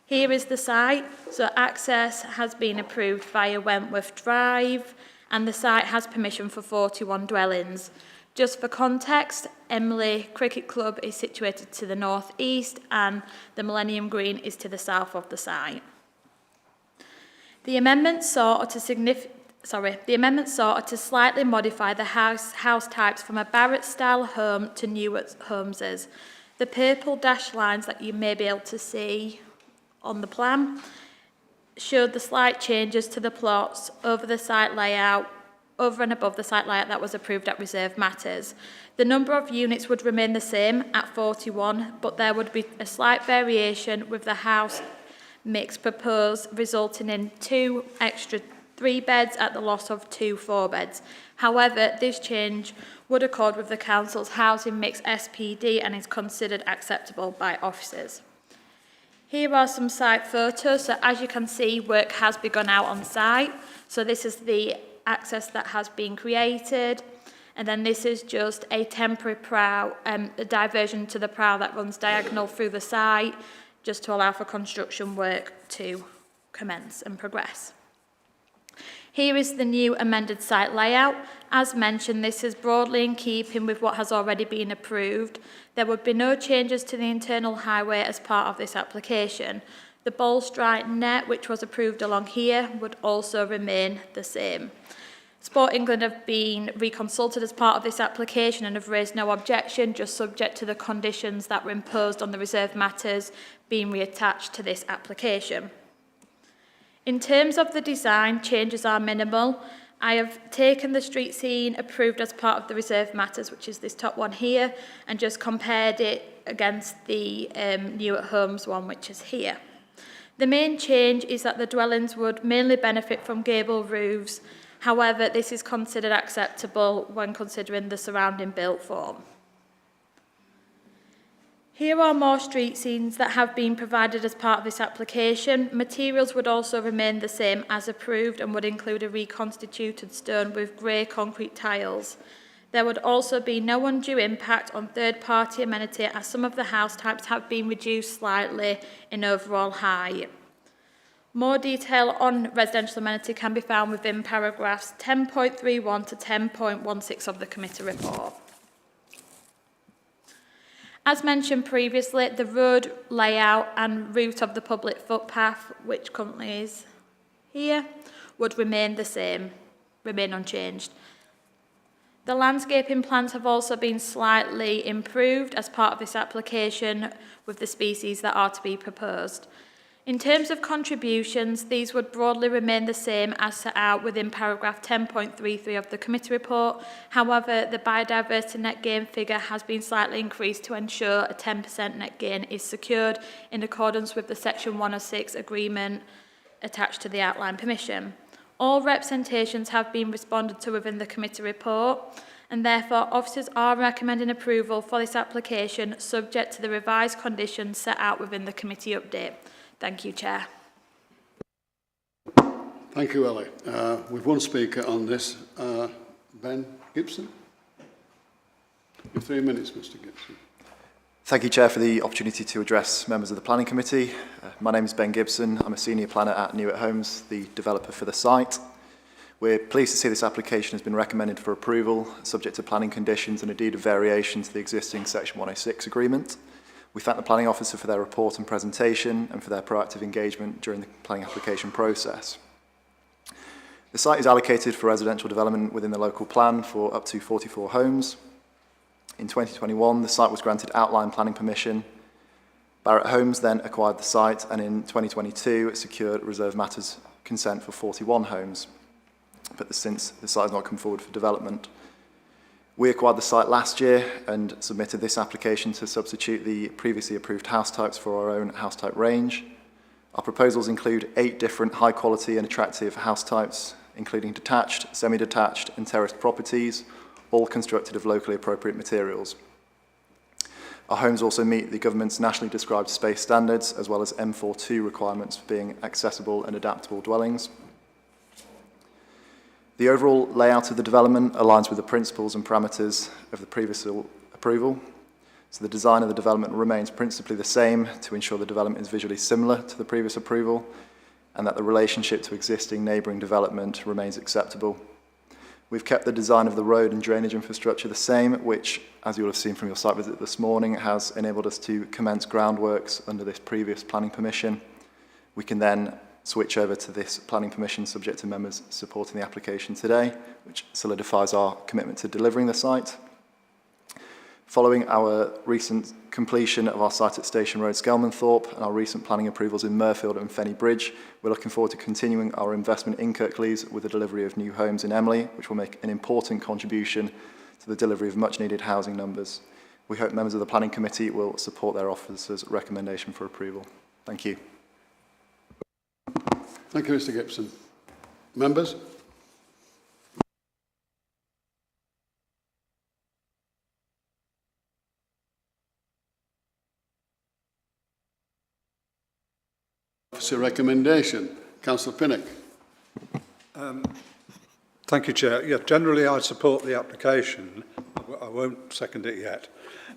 Here is the site. So access has been approved via Wentworth Drive and the site has permission for 41 dwellings. Just for context, Emily Cricket Club is situated to the north east and the Millennium Green is to the south of the site. The amendment sought to slightly modify the house types from a Barrett-style home to newer homes. The purple dashed lines that you may be able to see on the plan showed the slight changes to the plots over the site layout, over and above the site layout that was approved at Reserve Matters. The number of units would remain the same at 41, but there would be a slight variation with the house mix proposed, resulting in 2 extra 3 beds at the loss of 2 4 beds. However, this change would accord with the Council's housing mix SPD and is considered acceptable by officers. Here are some site photos. So as you can see, work has begun out on site. So this is the access that has been created. And then this is just a temporary prow, a diversion to the prow that runs diagonal through the site, just to allow for construction work to commence and progress. Here is the new amended site layout. As mentioned, this is broadly in keeping with what has already been approved. There would be no changes to the internal highway as part of this application. The bowl stripe net, which was approved along here, would also remain the same. Sport England have been reconsulted as part of this application and have raised no objection, just subject to the conditions that were imposed on the reserved matters being reattached to this application. In terms of the design, changes are minimal. I have taken the street scene approved as part of the reserved matters, which is this top one here, and just compared it against the new at homes one, which is here. The main change is that the dwellings would mainly benefit from gable roofs. However, this is considered acceptable when considering the surrounding built form. Here are more street scenes that have been provided as part of this application. Materials would also remain the same as approved and would include a reconstituted stone with grey concrete tiles. There would also be no undue impact on third-party amenity as some of the house types have been reduced slightly in overall height. More detail on residential amenity can be found within paragraphs 10.31 to 10.16 of the committee report. As mentioned previously, the road layout and route of the public footpath, which currently is here, would remain the same, remain unchanged. The landscaping plans have also been slightly improved as part of this application with the species that are to be proposed. In terms of contributions, these would broadly remain the same as set out within paragraph 10.33 of the committee report. However, the biodiversity net gain figure has been slightly increased to ensure a 10% net gain is secured in accordance with the Section 106 agreement attached to the outline permission. All representations have been responded to within the committee report, and therefore officers are recommending approval for this application subject to the revised conditions set out within the committee update. Thank you, Chair. Thank you, Ellie. We've one speaker on this, Ben Gibson. You have 3 minutes, Mr. Gibson. Thank you, Chair, for the opportunity to address members of the Planning Committee. My name is Ben Gibson. I'm a senior planner at New at Homes, the developer for the site. We're pleased to see this application has been recommended for approval, subject to planning conditions and a deed of variation to the existing Section 106 agreement. We thank the planning officer for their report and presentation and for their proactive engagement during the planning application process. The site is allocated for residential development within the local plan for up to 44 homes. In 2021, the site was granted outline planning permission. Barratt Homes then acquired the site, and in 2022, it secured reserve matters consent for 41 homes. But since the site has not come forward for development. We acquired the site last year and submitted this application to substitute the previously approved house types for our own house type range. Our proposals include 8 different high quality and attractive house types, including detached, semi-detached and terraced properties, all constructed of locally appropriate materials. Our homes also meet the government's nationally described space standards, as well as M42 requirements for being accessible and adaptable dwellings. The overall layout of the development aligns with the principles and parameters of the previous approval. So the design of the development remains principally the same to ensure the development is visually similar to the previous approval and that the relationship to existing neighbouring development remains acceptable. We've kept the design of the road and drainage infrastructure the same, which, as you'll have seen from your site visit this morning, has enabled us to commence groundworks under this previous planning permission. We can then switch over to this planning permission subject to members supporting the application today, which solidifies our commitment to delivering the site. Following our recent completion of our site at Station Road, Skelmanthorpe, and our recent planning approvals in Murfield and Fenny Bridge, we're looking forward to continuing our investment in Kirklees with the delivery of new homes in Emley, which will make an important contribution to the delivery of much needed housing numbers. We hope members of the Planning Committee will support their officer's recommendation for approval. Thank you. Thank you, Mr Gibson. Members? Officer recommendation. Councillor Pinnock. Thank you, Chair. Yeah, generally I support the application. I won't second it yet.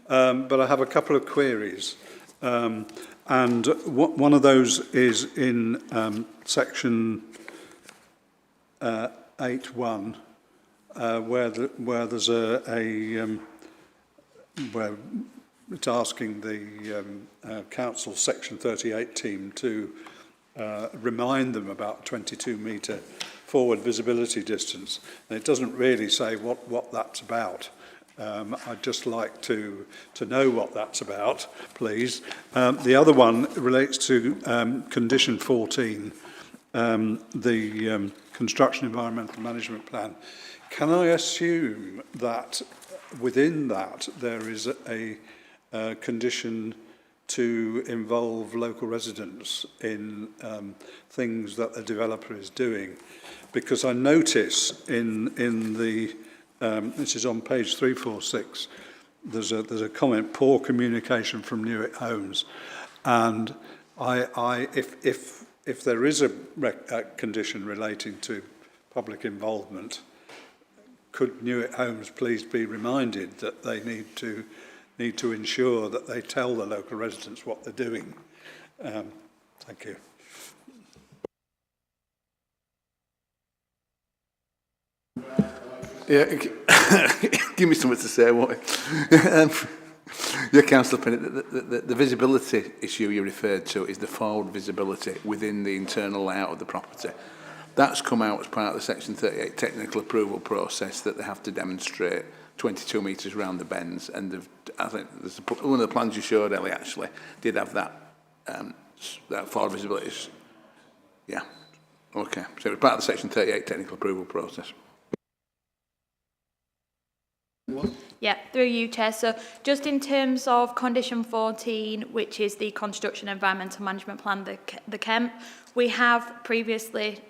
But I have a couple of queries. And one of those is in section 8.1, where there's where it's asking the council section 38 team to remind them about 22-metre forward visibility distance. And it doesn't really say what that's about. I'd just like to know what that's about, please. The other one relates to condition 14, the construction environmental management plan. Can I assume that within that there is a condition to involve local residents in things that the developer is doing? Because I notice in the this is on page 346. There's a comment: poor communication from Newick Homes, and if there is a condition relating to public involvement, could Newick Homes please be reminded that they need to ensure that they tell the local residents what they're doing? Thank you. Yeah, give me something to say, won't you? Yeah, Councillor Pinnock, the visibility issue you referred to is the forward visibility within the internal layout of the property. That's come out as part of the Section 38 technical approval process, that they have to demonstrate 22 metres around the bends. And I think one of the plans you showed, Ellie, actually did have that forward visibility. Yeah, okay. So it was part of the Section 38 technical approval process. Yeah, through you, Chair. So just in terms of condition 14, which is the construction environmental management plan, the KEMP, we have recently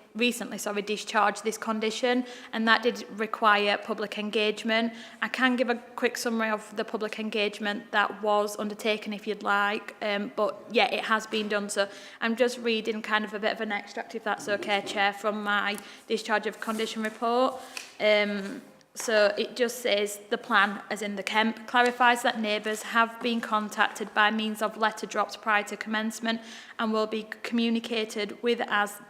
discharged this condition, and that did require public engagement. I can give a quick summary of the public engagement that was undertaken if you'd like, but yeah, it has been done. So I'm just reading kind of a bit of an extract, if that's okay, Chair, from my discharge of condition report. So it just says the plan, as in the KEMP, clarifies that neighbours have been contacted by means of letter drops prior to commencement and will be communicated with as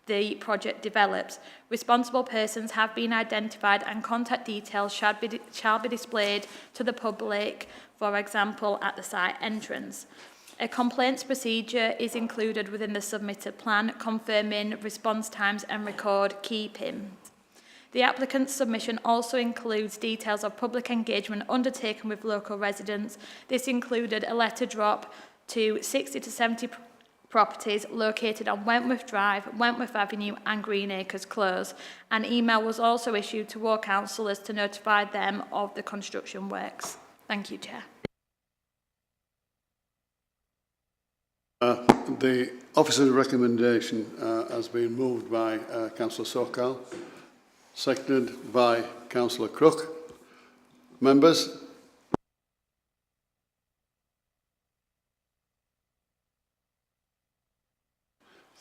the project develops. Responsible persons have been identified and contact details shall be displayed to the public, for example, at the site entrance. A complaints procedure is included within the submitted plan, confirming response times and record keeping. The applicant's submission also includes details of public engagement undertaken with local residents. This included a letter drop to 60 to 70 properties located on Wentworth Drive, Wentworth Avenue and Greenacres Close. An email was also issued to all councillors to notify them of the construction works. Thank you, Chair. The officer's recommendation has been moved by Councillor Sokal, seconded by Councillor Crook. Members?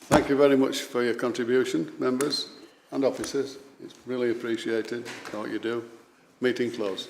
Thank you very much for your contribution, members and officers. It's really appreciated, what you do. Meeting closed.